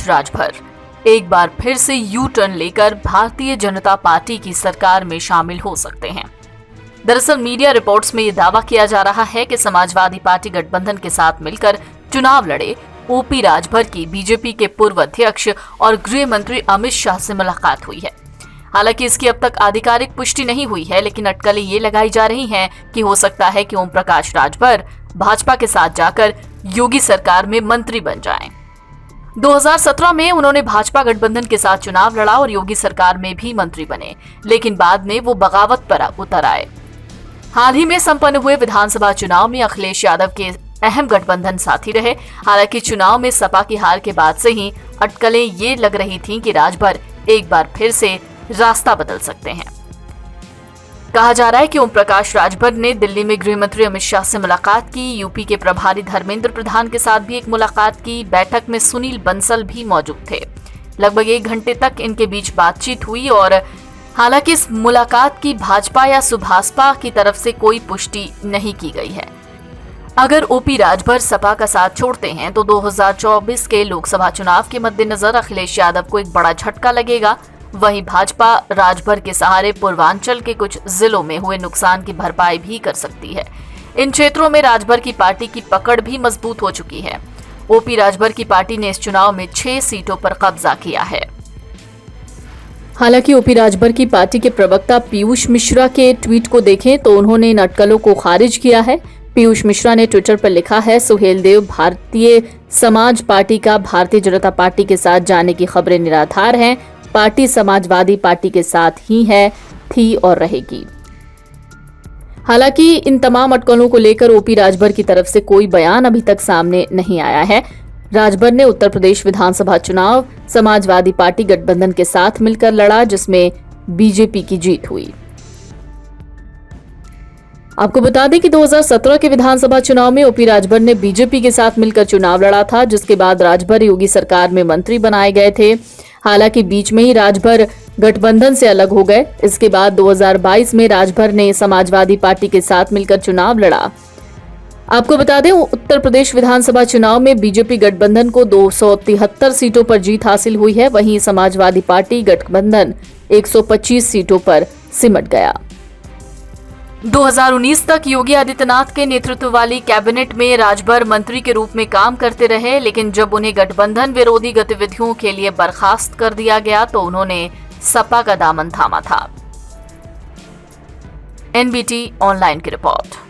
राजभर एक बार फिर से यू टर्न लेकर भारतीय जनता पार्टी की सरकार में शामिल हो सकते हैं। दरअसल मीडिया रिपोर्ट्स में ये दावा किया जा रहा है कि समाजवादी पार्टी गठबंधन के साथ मिलकर चुनाव लड़े ओपी राजभर की बीजेपी के पूर्व अध्यक्ष और गृह मंत्री अमित शाह से मुलाकात हुई है। हालांकि इसकी अब तक आधिकारिक पुष्टि नहीं हुई है, लेकिन अटकलें ये लगाई जा रही हैं कि हो सकता है कि ओम प्रकाश राजभर भाजपा के साथ जाकर योगी सरकार में मंत्री बन जाएं। 2017 में उन्होंने भाजपा गठबंधन के साथ चुनाव लड़ा और योगी सरकार में भी मंत्री बने, लेकिन बाद में वो बगावत पर उतर आए। हाल ही में संपन्न हुए विधानसभा चुनाव में अखिलेश यादव के अहम गठबंधन साथी रहे। हालांकि चुनाव में सपा की हार के बाद से ही अटकलें ये लग रही थीं कि राजभर एक बार फिर से रास्ता बदल सकते हैं। कहा जा रहा है कि ओम प्रकाश राजभर ने दिल्ली में गृह मंत्री अमित शाह से मुलाकात की, यूपी के प्रभारी धर्मेंद्र प्रधान के साथ भी एक मुलाकात की। बैठक में सुनील बंसल भी मौजूद थे। लगभग 1 घंटे तक इनके बीच बातचीत हुई और हालांकि इस मुलाकात की भाजपा या सुभाषपा की तरफ से कोई पुष्टि नहीं की गई है। अगर ओपी राजभर सपा का साथ छोड़ते हैं तो 2024 के लोकसभा चुनाव के मद्देनजर अखिलेश यादव को एक बड़ा झटका लगेगा। वहीं भाजपा राजभर के सहारे पूर्वांचल के कुछ जिलों में हुए नुकसान की भरपाई भी कर सकती है। इन क्षेत्रों में राजभर की पार्टी की पकड़ भी मजबूत हो चुकी है। ओपी राजभर की पार्टी ने इस चुनाव में 6 सीटों पर कब्जा किया है। हालांकि ओपी राजभर की पार्टी के प्रवक्ता पीयूष मिश्रा के ट्वीट को देखें तो उन्होंने इन अटकलों को खारिज किया है। पीयूष मिश्रा ने ट्विटर पर लिखा है, सुहेल देव भारतीय समाज पार्टी का भारतीय जनता पार्टी के साथ जाने की खबरें निराधार हैं। पार्टी समाजवादी पार्टी के साथ ही है, थी और रहेगी। हालांकि इन तमाम अटकलों को लेकर ओपी राजभर की तरफ से कोई बयान अभी तक सामने नहीं आया है। राजभर ने उत्तर प्रदेश विधानसभा चुनाव समाजवादी पार्टी गठबंधन के साथ मिलकर लड़ा, जिसमें बीजेपी की जीत हुई। आपको बता दें कि 2017 के विधानसभा चुनाव में ओपी राजभर ने बीजेपी के साथ मिलकर चुनाव लड़ा था, जिसके बाद राजभर योगी सरकार में मंत्री बनाए गए थे। हालांकि बीच में ही राजभर गठबंधन से अलग हो गए। इसके बाद 2022 में राजभर ने समाजवादी पार्टी के साथ मिलकर चुनाव लड़ा। आपको बता दें, उत्तर प्रदेश विधानसभा चुनाव में बीजेपी गठबंधन को 273 सीटों पर जीत हासिल हुई है। वहीं समाजवादी पार्टी गठबंधन 125 सीटों पर सिमट गया। 2019 तक योगी आदित्यनाथ के नेतृत्व वाली कैबिनेट में राजभर मंत्री के रूप में काम करते रहे, लेकिन जब उन्हें गठबंधन विरोधी गतिविधियों के लिए बर्खास्त कर दिया गया तो उन्होंने सपा का दामन थामा था। एनबीटी ऑनलाइन की रिपोर्ट।